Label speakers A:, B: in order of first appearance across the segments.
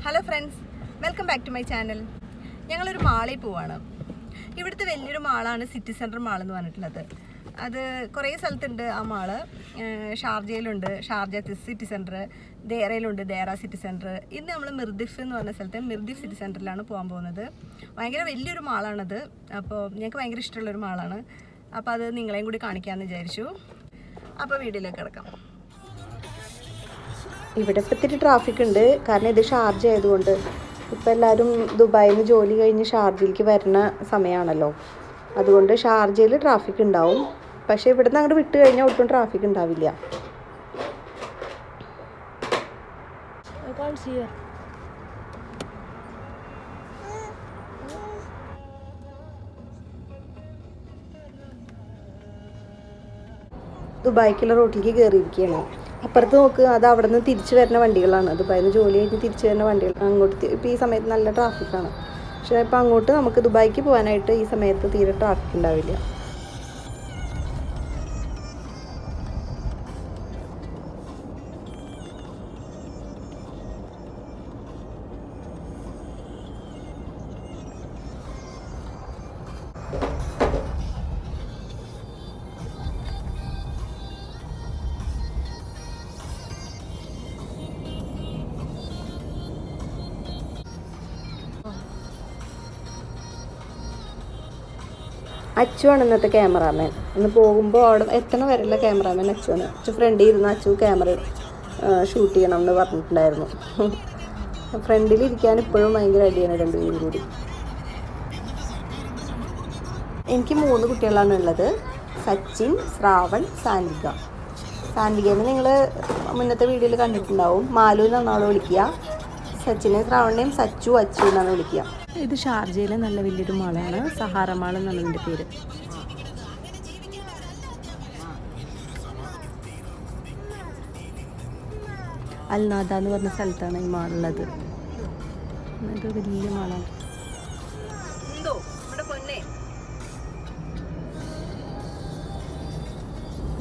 A: Hello friends, welcome back to my channel. ഞങ്ങളൊരു മാളിൽ പോവാണ്. ഇവിടുത്തെ വലിയൊരു മാളാണ് സിറ്റി സെൻറ്റർ മാൾ എന്ന് പറഞ്ഞിട്ടുള്ളത്. അത് കുറേ സ്ഥലത്തുണ്ട്. ആ മാള് ഷാർജയിലുണ്ട്, ഷാർജ സിറ്റി സെൻറ്റർ, ദേറയിലുണ്ട്, ദേറ സിറ്റി സെൻറ്റർ. ഇന്ന് നമ്മൾ മിർദിഫ് എന്ന് പറഞ്ഞ സ്ഥലത്ത് മിർദിഫ് സിറ്റി സെൻറ്ററിലാണ് പോകാൻ പോകുന്നത്. ഭയങ്കര വലിയൊരു മാളാണത്. അപ്പോൾ ഞങ്ങൾക്ക് ഭയങ്കര ഇഷ്ടമുള്ളൊരു മാളാണ്. അപ്പോൾ അത് നിങ്ങളെയും കൂടി കാണിക്കാമെന്ന് വിചാരിച്ചു. അപ്പോൾ വീഡിയോയിലേക്ക് കിടക്കാം. ഇവിടെ ഇപ്പോൾ ഇത്തിരി ട്രാഫിക് ഉണ്ട്, കാരണം ഇത് ഷാർജ ആയതുകൊണ്ട്. ഇപ്പോൾ എല്ലാവരും ദുബായിൽ നിന്ന് ജോലി കഴിഞ്ഞ് ഷാർജയിലേക്ക് വരുന്ന സമയമാണല്ലോ, അതുകൊണ്ട് ഷാർജയിൽ ട്രാഫിക് ഉണ്ടാവും. പക്ഷേ ഇവിടെ നിന്ന് അങ്ങോട്ട് വിട്ട് കഴിഞ്ഞാൽ ഒട്ടും ട്രാഫിക് ഉണ്ടാവില്ല. ദുബായ്ക്കുള്ള റോട്ടിലേക്ക് കയറിയിരിക്കുകയാണ്. അപ്പുറത്ത് നോക്ക്, അത് അവിടെ നിന്ന് തിരിച്ചു വരുന്ന വണ്ടികളാണ്. ദുബായിൽ നിന്ന് ജോലി കഴിഞ്ഞ് തിരിച്ചു വരുന്ന വണ്ടികൾ. അങ്ങോട്ട് ഇപ്പോൾ ഈ സമയത്ത് നല്ല ട്രാഫിക്കാണ്. പക്ഷേ ഇപ്പോൾ അങ്ങോട്ട് നമുക്ക് ദുബായ്ക്ക് പോകാനായിട്ട് ഈ സമയത്ത് തീരെ ട്രാഫിക് ഉണ്ടാവില്ല. അച്ചുവാണ് ഇന്നത്തെ ക്യാമറാമാൻ. ഇന്ന് പോകുമ്പോൾ അവിടെ എത്തണ വരെയുള്ള ക്യാമറാമാൻ അച്ചുവാണ്. അച്ചു ഫ്രണ്ടിൽ ഇരുന്ന് അച്ചു ക്യാമറ ഷൂട്ട് ചെയ്യണം എന്ന് പറഞ്ഞിട്ടുണ്ടായിരുന്നു. ഫ്രണ്ടിലിരിക്കാൻ ഇപ്പോഴും ഭയങ്കര അടിയാണ് രണ്ടുപേരും കൂടി. എനിക്ക് 3 കുട്ടികളാണ് ഉള്ളത്: സച്ചിൻ, ശ്രാവൺ, സാൻവിക. സാൻവികേനെ നിങ്ങൾ മുന്നത്തെ വീഡിയോയിൽ കണ്ടിട്ടുണ്ടാവും. മാലു എന്നാണ് അവളെ വിളിക്കുക. സച്ചിനെ ശ്രാവണിനെയും സച്ചു, അച്ചു എന്നാണ് വിളിക്കുക. ഇത് ഷാർജയിലെ നല്ല വലിയൊരു മാളാണ്, സഹാറ മാൾ എന്നാണ് ഇതിൻ്റെ പേര്. അൽനാദ എന്ന് പറഞ്ഞ സ്ഥലത്താണ് ഈ മാളുള്ളത്. ഇത് വലിയ മാളാണ്.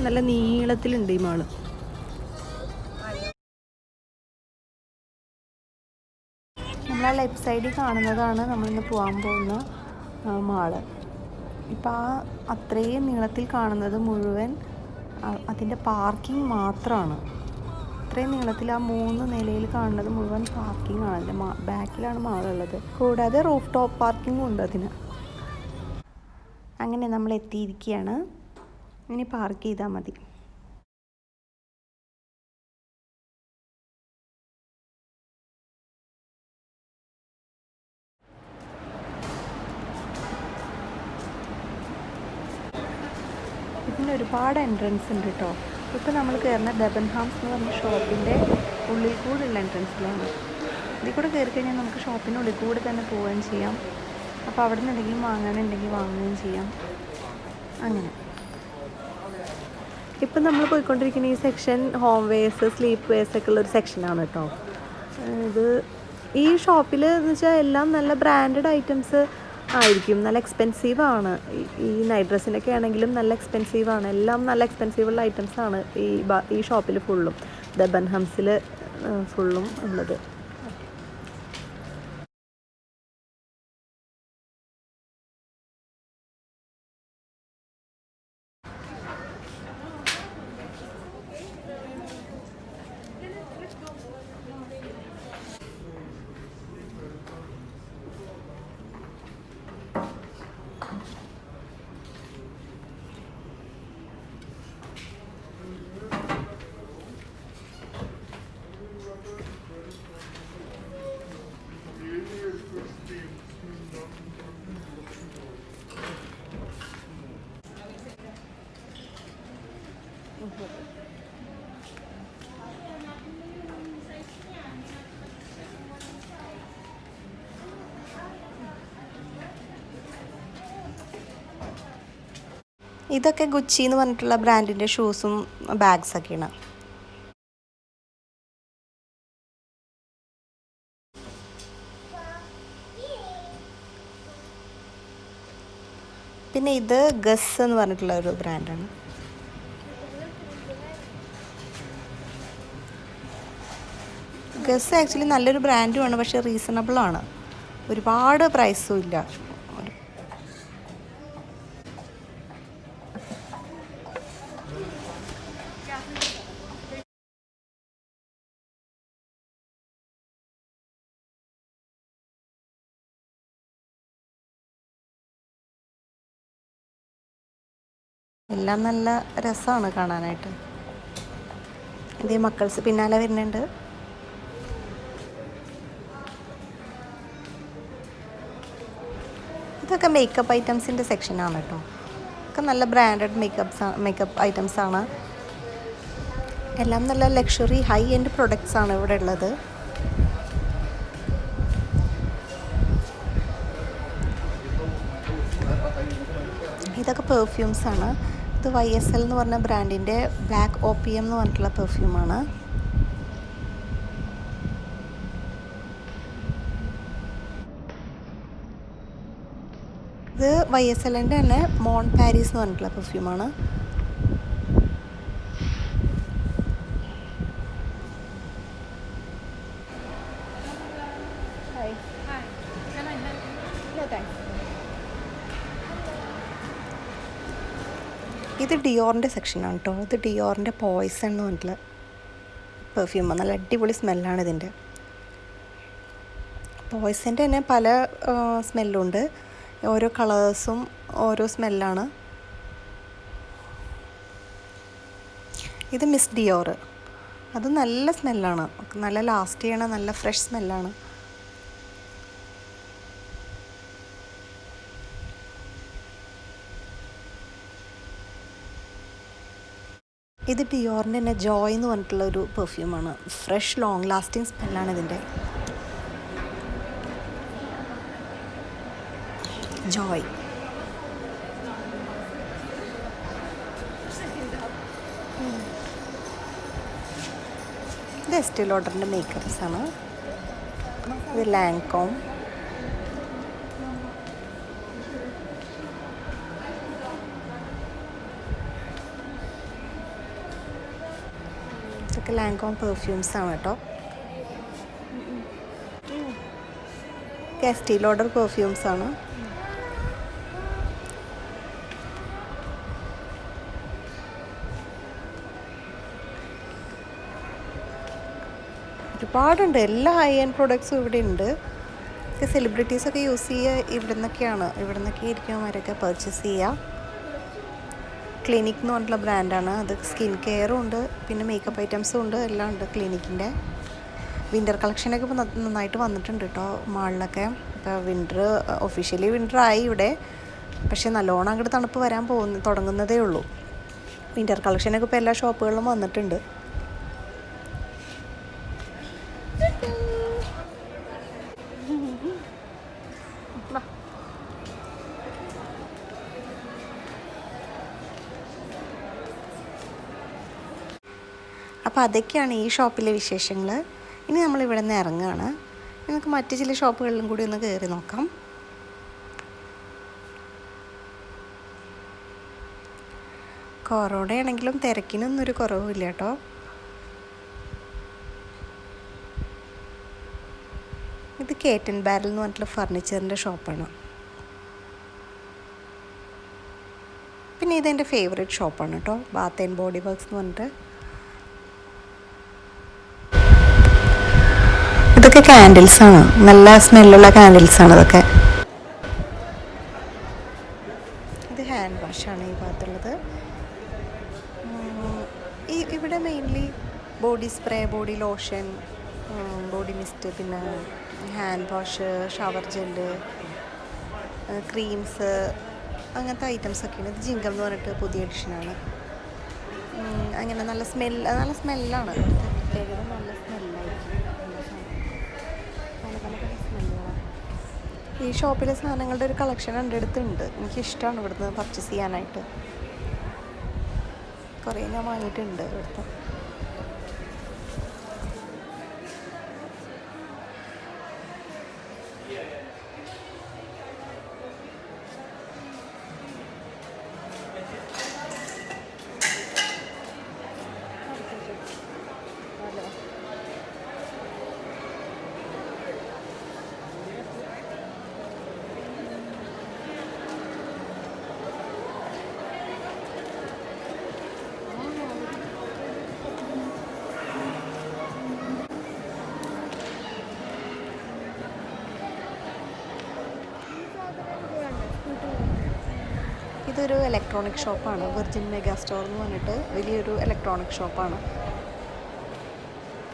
A: നല്ല നീളത്തിലുണ്ട് ഈ മാള്. നമ്മൾ ആ ലെഫ്റ്റ് സൈഡിൽ കാണുന്നതാണ് നമ്മളിന്ന് പോകാൻ പോകുന്ന മാള്. ഇപ്പം ആ അത്രയും നീളത്തിൽ കാണുന്നത് മുഴുവൻ അതിൻ്റെ പാർക്കിംഗ് മാത്രമാണ്. അത്രയും നീളത്തിൽ ആ 3 നിലയിൽ കാണുന്നത് മുഴുവൻ പാർക്കിംഗ് ആണ്. അതിൻ്റെ ബാക്കിലാണ് മാളുള്ളത്. കൂടാതെ റൂഫ് ടോപ്പ് പാർക്കിങ്ങും ഉണ്ട് അതിന്. അങ്ങനെ നമ്മൾ എത്തിയിരിക്കുകയാണ്. ഇനി പാർക്ക് ചെയ്താൽ മതി. ഇതിന് ഒരുപാട് എൻട്രൻസ് ഉണ്ട് കേട്ടോ. ഇപ്പോൾ നമ്മൾ കയറുന്ന ഡെബൻഹാംസ് എന്ന് പറഞ്ഞ ഷോപ്പിൻ്റെ ഉള്ളിൽ കൂടെയുള്ള എൻട്രൻസിലാണ്. ഇതിൽ കൂടെ കയറി കഴിഞ്ഞാൽ നമുക്ക് ഷോപ്പിൻ്റെ ഉള്ളിൽ കൂടെ തന്നെ പോവുകയും ചെയ്യാം. അപ്പോൾ അവിടെ നിന്ന് എന്തെങ്കിലും വാങ്ങാനുണ്ടെങ്കിൽ വാങ്ങുകയും ചെയ്യാം. അങ്ങനെ ഇപ്പം നമ്മൾ പോയിക്കൊണ്ടിരിക്കുന്ന ഈ section home wears, sleep wears ഒക്കെ ഉള്ളൊരു സെക്ഷനാണ് കേട്ടോ. ഇത് ഈ ഷോപ്പിൽ എന്ന് വെച്ചാൽ എല്ലാം നല്ല ബ്രാൻഡഡ് ഐറ്റംസ് ആയിരിക്കും. നല്ല എക്സ്പെൻസീവാണ്. ഈ നൈറ്റ് ഡ്രസ്സിനൊക്കെ ആണെങ്കിലും നല്ല എക്സ്പെൻസീവാണ്. എല്ലാം നല്ല എക്സ്പെൻസീവുള്ള ഐറ്റംസാണ് ഈ ഷോപ്പിൽ ഫുള്ളും, ഡെബൻഹാംസിൽ ഫുള്ളും ഉള്ളത്. ഇതൊക്കെ ഗുച്ചി എന്ന് പറഞ്ഞിട്ടുള്ള ബ്രാൻഡിൻ്റെ ഷൂസും ബാഗ്സൊക്കെയാണ്. പിന്നെ ഇത് ഗസ് എന്ന് പറഞ്ഞിട്ടുള്ള ഒരു ബ്രാൻഡാണ്. ഗസ് ആക്ച്വലി നല്ലൊരു ബ്രാൻഡുമാണ്, പക്ഷേ റീസണബിളാണ്, ഒരുപാട് പ്രൈസും ഇല്ല. എല്ലാം നല്ല രസമാണ് കാണാനായിട്ട്. ഇതേ മക്കൾസ് പിന്നാലെ വരുന്നുണ്ട്. ഇതൊക്കെ മേക്കപ്പ് ഐറ്റംസിൻ്റെ സെക്ഷനാണ് കേട്ടോ. ഒക്കെ നല്ല ബ്രാൻഡഡ് മേക്കപ്പ് ഐറ്റംസാണ്. എല്ലാം നല്ല ലക്ഷറി ഹൈ എൻഡ് പ്രൊഡക്ട്സ് ആണ് ഇവിടെ ഉള്ളത്. ഇതൊക്കെ പെർഫ്യൂംസാണ്. ഇത് YSL എന്ന് പറഞ്ഞ ബ്രാൻഡിൻ്റെ ബ്ലാക്ക് OPM എന്ന് പറഞ്ഞിട്ടുള്ള പെർഫ്യൂമാണ്. ഇത് YSLൻ്റെ തന്നെ മോൺ പാരീസ് എന്ന് പറഞ്ഞിട്ടുള്ള പെർഫ്യൂമാണ്. ഇത് ഡിയോറിൻ്റെ സെക്ഷനാണ് കേട്ടോ. ഇത് ഡിയോറിൻ്റെ പോയ്സൺ എന്ന് പറഞ്ഞിട്ടുള്ള പെർഫ്യൂമാണ്. നല്ല അടിപൊളി സ്മെല്ലാണ് ഇതിൻ്റെ. പോയ്സൻ്റെ തന്നെ പല സ്മെല്ലുണ്ട്, ഓരോ കളേഴ്സും ഓരോ സ്മെല്ലാണ്. ഇത് മിസ് ഡിയോർ, അത് നല്ല സ്മെല്ലാണ്, നല്ല ലാസ്റ്റ് ചെയ്യണ നല്ല ഫ്രഷ് സ്മെല്ലാണ്. ഇത് ഡിയോറിൻ്റെ തന്നെ ജോയ് എന്ന് പറഞ്ഞിട്ടുള്ള ഒരു പെർഫ്യൂമാണ്. ഫ്രഷ് ലോങ് ലാസ്റ്റിംഗ് സ്മെല്ലാണ് ഇതിൻ്റെ. ജോയ്. ഇത് എസ്റ്റീ ലോഡറിൻ്റെ മേക്കപ്സാണ്. ഇത് ലാൻകോം. ഇതൊക്കെ ലാൻകോം പെർഫ്യൂംസാണ് കേട്ടോ. എസ്റ്റീ ലോഡർ പെർഫ്യൂംസാണ്. ഒരുപാടുണ്ട്, എല്ലാ ഹൈ എൻഡ് പ്രൊഡക്ട്സും ഇവിടെ ഉണ്ട്. സെലിബ്രിറ്റീസൊക്കെ യൂസ് ചെയ്യുക ഇവിടെ നിന്നൊക്കെ ആയിരിക്കും അവരൊക്കെ പർച്ചേസ് ചെയ്യുക. ക്ലിനിക് എന്ന് പറഞ്ഞിട്ടുള്ള ബ്രാൻഡാണ്. അത് സ്കിൻ കെയറും ഉണ്ട്, പിന്നെ മേക്കപ്പ് ഐറ്റംസും ഉണ്ട്, എല്ലാം ഉണ്ട് ക്ലിനിക്കിൻ്റെ. വിൻ്റർ കളക്ഷനൊക്കെ ഇപ്പോൾ നന്നായിട്ട് വന്നിട്ടുണ്ട് കേട്ടോ മാളിലൊക്കെ. ഇപ്പോൾ ഒഫീഷ്യലി വിൻ്റർ ആയി ഇവിടെ, പക്ഷേ നല്ലോണം അങ്ങോട്ട് തണുപ്പ് വരാൻ തുടങ്ങുന്നതേ ഉള്ളൂ. വിൻ്റർ കളക്ഷനൊക്കെ ഇപ്പോൾ എല്ലാ ഷോപ്പുകളിലും വന്നിട്ടുണ്ട്. അപ്പോൾ അതൊക്കെയാണ് ഈ ഷോപ്പിലെ വിശേഷങ്ങൾ. ഇനി നമ്മളിവിടെ നിന്ന് ഇറങ്ങുകയാണ്. നമുക്ക് മറ്റ് ചില ഷോപ്പുകളിലും കൂടി ഒന്ന് കയറി നോക്കാം. കൊറോണയാണെങ്കിലും തിരക്കിനൊന്നും ഒരു കുറവുമില്ല കേട്ടോ. ഇത് കേറ്റൻ ബാരൽ എന്ന് പറഞ്ഞിട്ടുള്ള ഫർണിച്ചറിൻ്റെ ഷോപ്പാണ്. പിന്നെ ഇതെൻ്റെ ഫേവറേറ്റ് ഷോപ്പാണ് കേട്ടോ, ബാത്ത് ആൻഡ് ബോഡി വർക്ക്സ് എന്ന് പറഞ്ഞിട്ട്. ഇതൊക്കെ കാൻഡിൽസാണ്, നല്ല സ്മെല്ലുള്ള കാൻഡിൽസാണ് ഇതൊക്കെ. ഇത് ഹാൻഡ് വാഷാണ് ഈ ഭാഗത്തുള്ളത്. ഇവിടെ mainly body spray, body lotion, body mist, പിന്നെ hand wash, shower gel, creams, അങ്ങനത്തെ ഐറ്റംസൊക്കെയാണ്. ഇത് ജിങ്കം എന്ന് പറഞ്ഞിട്ട് പുതിയ എഡിഷനാണ്. അങ്ങനെ നല്ല സ്മെല്ലാണ്. പ്രത്യേകത നല്ല സ്മെല്ലായിരിക്കും. ഈ ഷോപ്പിലെ സാധനങ്ങളുടെ ഒരു കളക്ഷൻ എൻ്റെ അടുത്തുണ്ട്. എനിക്കിഷ്ടമാണ് ഇവിടുന്ന് പർച്ചേസ് ചെയ്യാനായിട്ട്. കുറേ ഞാൻ വാങ്ങിയിട്ടുണ്ട് ഇവിടുത്തെ. ഇതൊരു ഇലക്ട്രോണിക് ഷോപ്പാണ്. വിർജിൻ മെഗാ സ്റ്റോർ എന്ന് പറഞ്ഞിട്ട് വലിയൊരു ഇലക്ട്രോണിക് ഷോപ്പാണ്.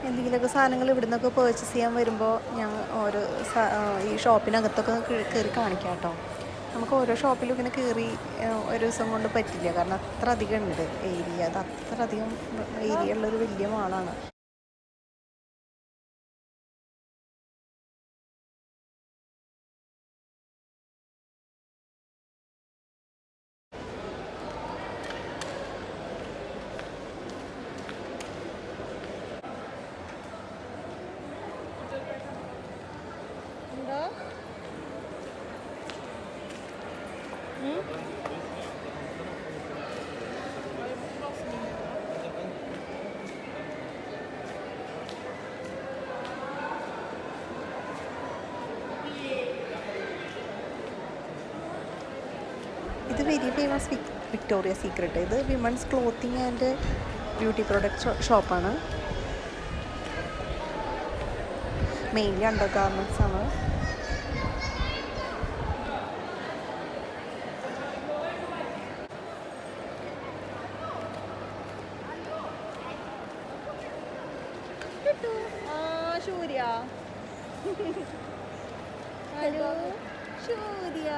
A: എന്തെങ്കിലുമൊക്കെ സാധനങ്ങൾ ഇവിടെ നിന്നൊക്കെ പർച്ചേസ് ചെയ്യാൻ വരുമ്പോൾ ഞാൻ ഓരോ ഈ ഷോപ്പിനകത്തൊക്കെ കയറി കാണിക്കാം കേട്ടോ. നമുക്ക് ഓരോ ഷോപ്പിലും ഇങ്ങനെ കയറി ഒരു ദിവസം കൊണ്ട് പറ്റില്ല, കാരണം അത്ര അധികം ഉണ്ട് ഏരിയ. അത് അത്ര അധികം ഏരിയ ഉള്ളൊരു വലിയ മാളാണ്. ഇത് വെരി ഫേമസ് വിക്ടോറിയ സീക്രട്ട്. ഇത് women's clothing and beauty product ഷോപ്പാണ്. മെയിൻലി അണ്ടർ ഗാർമെൻറ്റ്സ് ആണ്. സൂര്യ, ഹലോ സൂര്യ,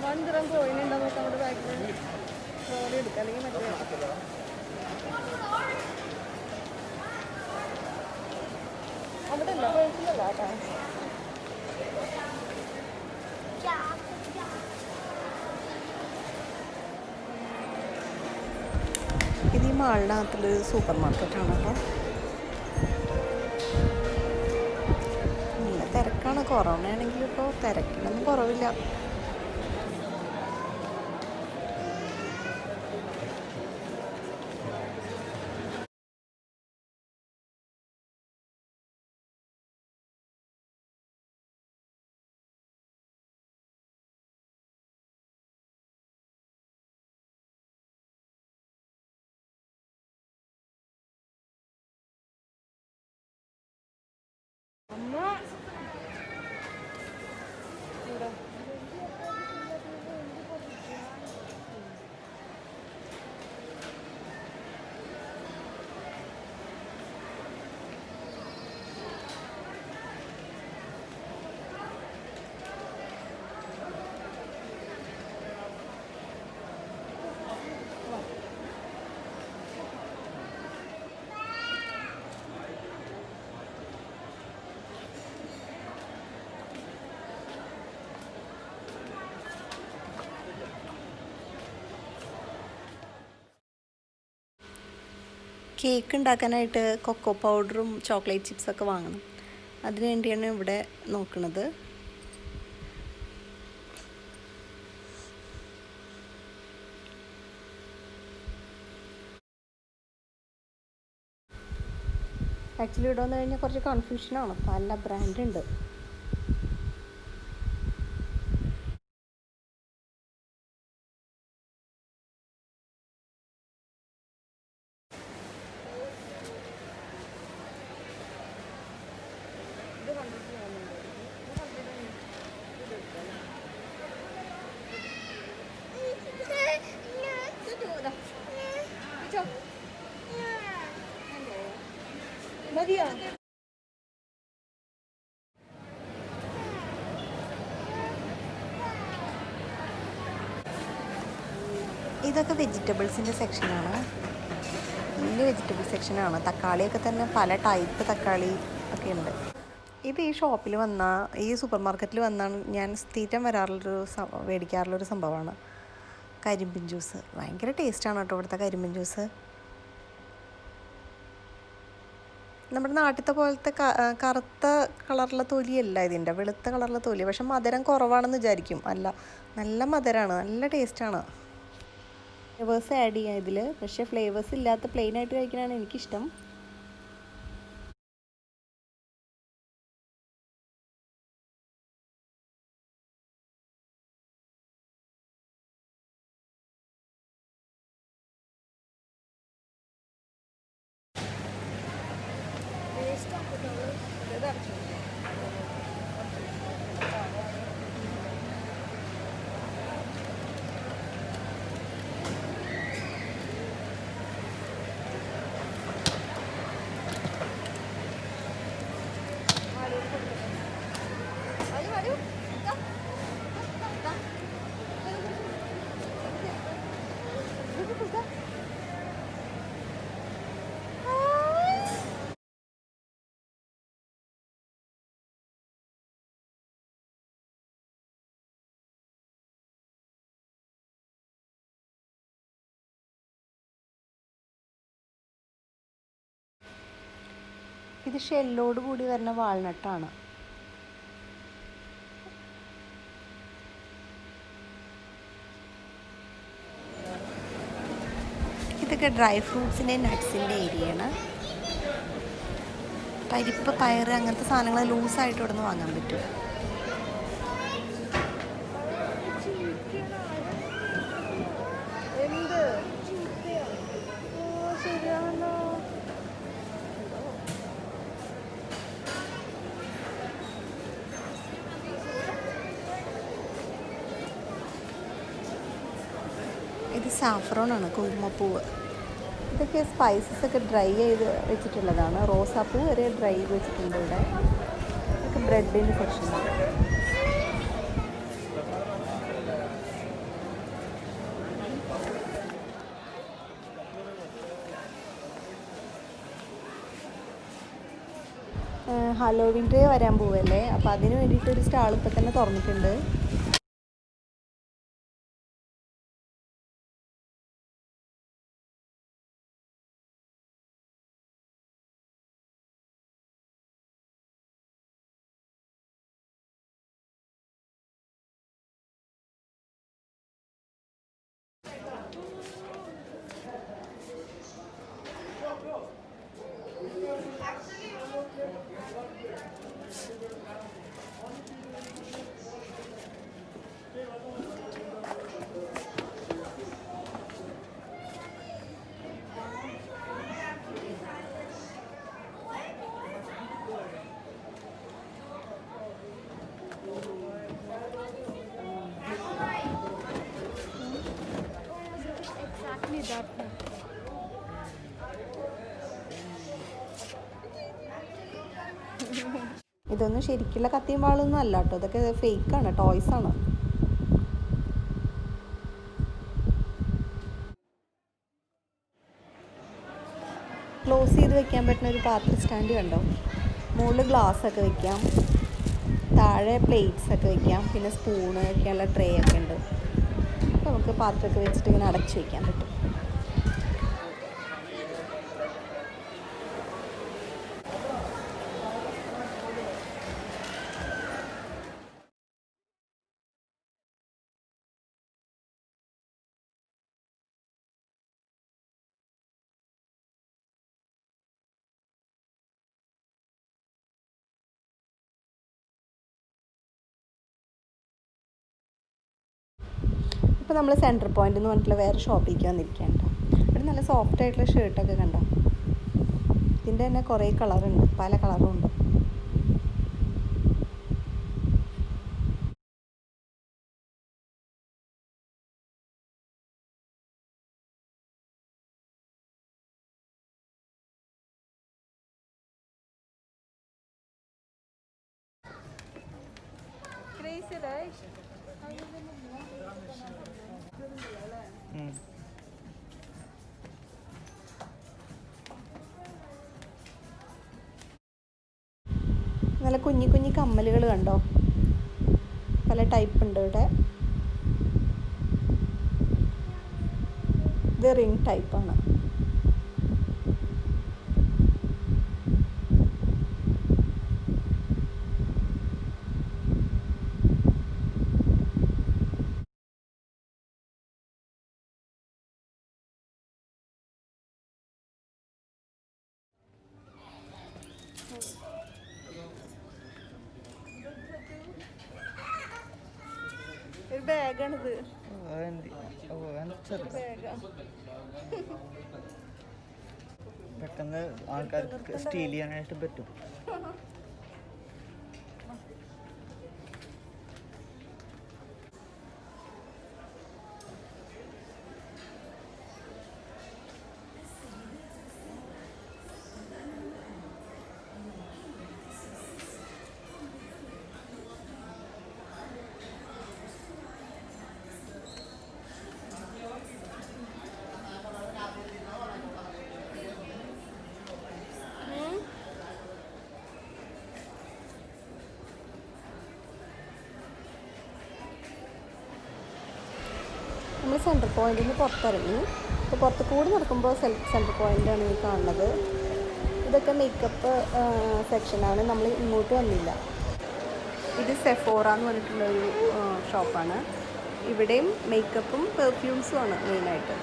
A: വണ്ടിറം കോയിനുണ്ടോ നോക്കാം. നമ്മുടെ ബാക്കിൽ ട്രോളി എടുക്കാം, അല്ലെങ്കിൽ മറ്റേ അവിടെ അല്ല കുഴപ്പമില്ല കേട്ടോ. ഇത് ഈ മാളിനകത്തുള്ളൊരു സൂപ്പർ മാർക്കറ്റാണ് കേട്ടോ. നല്ല തിരക്കാണ്. കൊറോണ ആണെങ്കിൽ ഇപ്പോൾ തിരക്കിനൊന്നും കുറവില്ല. കേക്ക് ഉണ്ടാക്കാനായിട്ട് കൊക്കോ പൗഡറും ചോക്ലേറ്റ് ചിപ്സൊക്കെ വാങ്ങണം. അതിനു വേണ്ടിയാണ് ഇവിടെ നോക്കുന്നത്. ആക്ച്വലി ഇവിടെ വന്നു കഴിഞ്ഞാൽ കുറച്ച് കൺഫ്യൂഷനാണ്. പല ബ്രാൻഡുണ്ട്. മതിയോ? ഇതൊക്കെ വെജിറ്റബിൾസിൻ്റെ സെക്ഷനാണ്. വലിയ വെജിറ്റബിൾ സെക്ഷനാണ്. തക്കാളിയൊക്കെ തന്നെ പല ടൈപ്പ് തക്കാളി ഒക്കെ ഉണ്ട്. ഇത് ഈ ഷോപ്പിൽ ഈ സൂപ്പർ മാർക്കറ്റിൽ വന്നാണ് ഞാൻ സ്ഥിരം മേടിക്കാറുള്ളൊരു സംഭവമാണ് കരിമ്പിൻ ജ്യൂസ്. ഭയങ്കര ടേസ്റ്റാണ് കേട്ടോ ഇവിടുത്തെ കരിമ്പിൻ ജ്യൂസ്. നമ്മുടെ നാട്ടിലത്തെ പോലത്തെ കറുത്ത കളറുള്ള തൊലിയല്ല ഇതിൻ്റെ, വെളുത്ത കളറുള്ള തൊലി. പക്ഷെ മധുരം കുറവാണെന്ന് വിചാരിക്കും. അല്ല, നല്ല മധുരമാണ്, നല്ല ടേസ്റ്റാണ്. ഫ്ലേവേഴ്സ് ആഡ് ചെയ്യാം ഇതിൽ, പക്ഷേ ഫ്ലേവേഴ്സ് ഇല്ലാത്ത പ്ലെയിനായിട്ട് കഴിക്കാനാണ് എനിക്കിഷ്ടം. ഇത് ഷെല്ലോട് കൂടി വരുന്ന വാൾനട്ടാണ്. ഇതൊക്കെ ഡ്രൈ ഫ്രൂട്ട്സിൻ്റെ നട്ട്സിൻ്റെ ഏരിയയാണ്. പരിപ്പ്, പയറ് അങ്ങനത്തെ സാധനങ്ങൾ ലൂസായിട്ട് ഇവിടെ നിന്ന് വാങ്ങാൻ പറ്റും. ഇത് സാഫ്രോണാണ്, കുങ്കുമപ്പൂവ്. ഇതൊക്കെ സ്പൈസസ് ഒക്കെ ഡ്രൈ ചെയ്ത് വെച്ചിട്ടുള്ളതാണ്. റോസാപ്പൂ വരെ ഡ്രൈ ചെയ്ത് വെച്ചിട്ടുണ്ട് ഇവിടെ. ഇതൊക്കെ ബ്രെഡിൻ്റെ സെക്ഷനാണ്. ഹലോവിൻ ഡേ വരാൻ പോവല്ലേ, അപ്പോൾ അതിന് വേണ്ടിയിട്ടൊരു സ്റ്റാൾ ഇപ്പോൾ തന്നെ തുറന്നിട്ടുണ്ട്. ഇതൊന്നും ശരിക്കുള്ള കത്തിയും വാളൊന്നും അല്ല കേട്ടോ, ഇതൊക്കെ ഫേക്കാണ്, ടോയ്സാണ്. ക്ലോസ് ചെയ്ത് വെക്കാൻ പറ്റുന്ന ഒരു പാത്ര സ്റ്റാൻഡ് കണ്ടോ. മുകളിൽ ഗ്ലാസ്സൊക്കെ വെക്കാം, താഴെ പ്ലേറ്റ്സൊക്കെ വെക്കാം, പിന്നെ സ്പൂണ് ഒക്കെയുള്ള ട്രേ ഒക്കെ ഉണ്ട്. അപ്പോൾ നമുക്ക് പാത്രമൊക്കെ വെച്ചിട്ട് ഇങ്ങനെ അടച്ച് വയ്ക്കാൻ പറ്റും. ഇപ്പോൾ നമ്മൾ സെൻറ്റർ പോയിൻ്റ് എന്ന് പറഞ്ഞിട്ടുള്ള വേറെ ഷോപ്പിലേക്ക് വന്നിരിക്കുകയാണ്. ഇവിടെ നല്ല സോഫ്റ്റ് ആയിട്ടുള്ള ഷർട്ടൊക്കെ കണ്ടോ. ഇതിൻ്റെ തന്നെ കുറേ കളറുണ്ട്, പല കളറും ഉണ്ട്. നല്ല കുഞ്ഞി കുഞ്ഞി കമ്മലുകൾ കണ്ടോ, പല ടൈപ്പ് ഉണ്ട് ഇവിടെ. ഇത് റിംഗ് ടൈപ്പാണ്. ഒരു ബാഗാണിത്.
B: പെട്ടെന്ന് ആൾക്കാർക്ക് സ്റ്റീൽ ചെയ്യാനായിട്ട് പറ്റും.
A: നമ്മൾ സെൻട്രൽ പോയിന്റിൽ നിന്ന് പുറത്തിറങ്ങി. ഇപ്പോൾ പുറത്ത് കൂടി നടക്കുമ്പോൾ സെൻട്രൽ പോയിൻ്റാണ് ഈ കാണുന്നത്. ഇതൊക്കെ മേക്കപ്പ് സെക്ഷനാണ്. നമ്മൾ ഇങ്ങോട്ട് വന്നില്ല. ഇത് സെഫോറ എന്ന് പറഞ്ഞിട്ടുള്ളൊരു ഷോപ്പാണ്. ഇവിടെയും മേക്കപ്പും പെർഫ്യൂംസും ആണ് മെയിനായിട്ട്.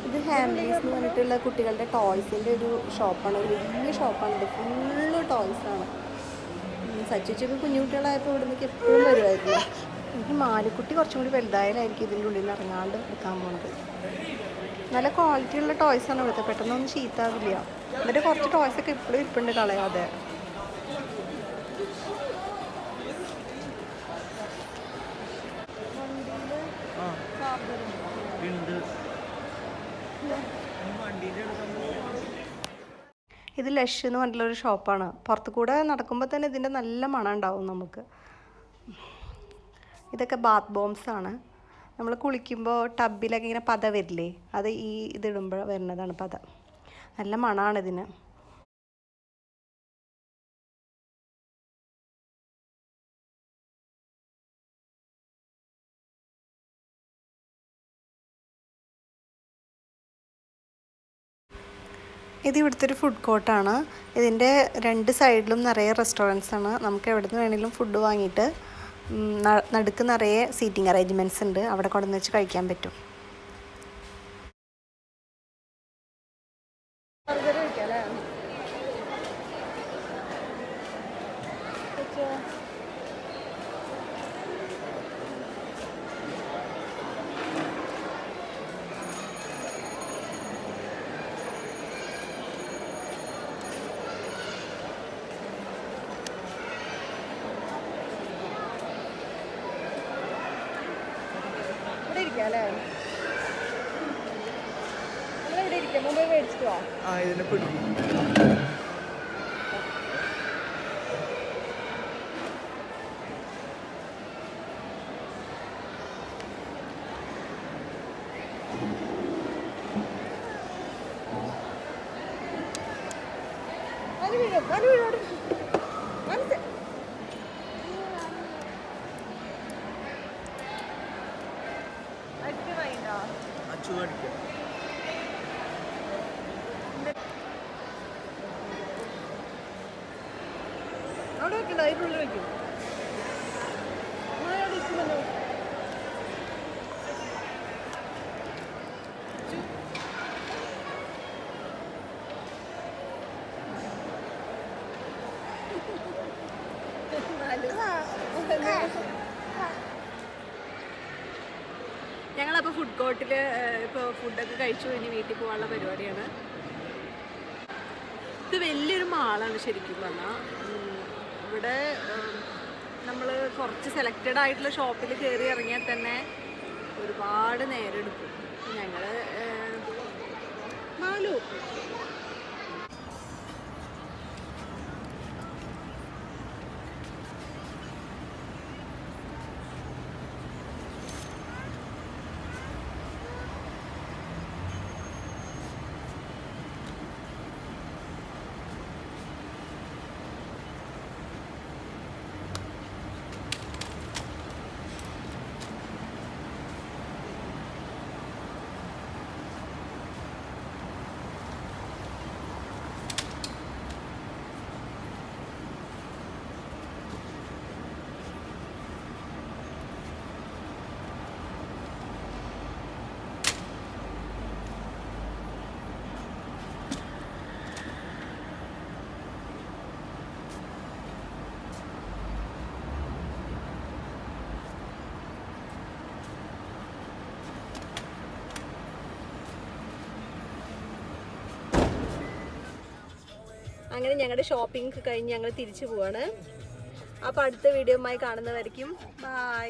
A: ഇത് ഹാംലീസ് എന്ന് പറഞ്ഞിട്ടുള്ള കുട്ടികളുടെ ടോയ്സിൻ്റെ ഒരു ഷോപ്പാണ്. ഒരു വലിയ ഷോപ്പാണ്. ഇത് ഫുള്ള് ടോയ്സാണ്. സച്ചിച്ചൊക്കെ കുഞ്ഞു കുട്ടികളായപ്പോൾ ഇവിടെ നിന്നൊക്കെ എപ്പോഴും വരുമായിരുന്നു. എനിക്ക് മാലിക്കുട്ടി കുറച്ചും കൂടി വലുതായാലായിരിക്കും ഇതിൻ്റെ ഉള്ളിൽ നിന്ന് ഇറങ്ങാണ്ട് എടുക്കാൻ പോകുന്നത്. നല്ല ക്വാളിറ്റിയുള്ള ടോയ്സാണ് ഇവിടുത്തെ. പെട്ടെന്നൊന്നും ചീത്താവില്ല. എന്നിട്ട് കുറച്ച് ടോയ്സൊക്കെ ഇപ്പോഴും ഇരിപ്പുണ്ട് കളയാതെ. ഇത് ലഷ് എന്ന് പറഞ്ഞിട്ടുള്ളൊരു ഷോപ്പാണ്. പുറത്ത് കൂടെ നടക്കുമ്പോൾ തന്നെ ഇതിൻ്റെ നല്ല മണം ഉണ്ടാവും നമുക്ക്. ഇതൊക്കെ ബാത്ത് ബോംസ് ആണ്. നമ്മൾ കുളിക്കുമ്പോൾ ടബിലൊക്കെ ഇങ്ങനെ പത വരില്ലേ, അത് ഈ ഇതിടുമ്പോൾ വരുന്നതാണ് പത. നല്ല മണമാണ് ഇതിന്. ഇത് ഇവിടുത്തെ ഒരു ഫുഡ് കോർട്ടാണ്. ഇതിൻ്റെ രണ്ട് സൈഡിലും നിറയെ റെസ്റ്റോറൻറ്റ്സ് ആണ്. നമുക്ക് എവിടെ നിന്ന് വേണമെങ്കിലും ഫുഡ് വാങ്ങിയിട്ട് നടുക്ക് നിറയെ സീറ്റിംഗ് അറേഞ്ച്മെൻറ്റ്സ് ഉണ്ട്. അവിടെ കൊണ്ടുവന്ന് വെച്ച് കഴിക്കാൻ പറ്റും.
B: ഇതിനെ പിടിക്കും.
A: അവിടെ വെക്കണ്ട, അതിനുള്ളിൽ വെക്കും. ഞങ്ങളപ്പോൾ ഫുഡ് കോർട്ടിൽ ഇപ്പോൾ ഫുഡൊക്കെ കഴിച്ചു, ഇനി വീട്ടിൽ പോകാനുള്ള പരിപാടിയാണ്. ഇത് വലിയൊരു മാളാണ് ശരിക്കും പറഞ്ഞാൽ. ഇവിടെ നമ്മൾ കുറച്ച് സെലക്റ്റഡ് ആയിട്ടുള്ള ഷോപ്പിൽ കയറി ഇറങ്ങിയാൽ തന്നെ ഒരുപാട് നേരം എടുക്കും. ഞങ്ങൾ മാലു അങ്ങനെ ഞങ്ങളുടെ ഷോപ്പിംഗ് കഴിഞ്ഞ് ഞങ്ങൾ തിരിച്ചു പോവാണ്. അപ്പോൾ അടുത്ത വീഡിയോയുമായി കാണുന്നവരേക്കും ബൈ.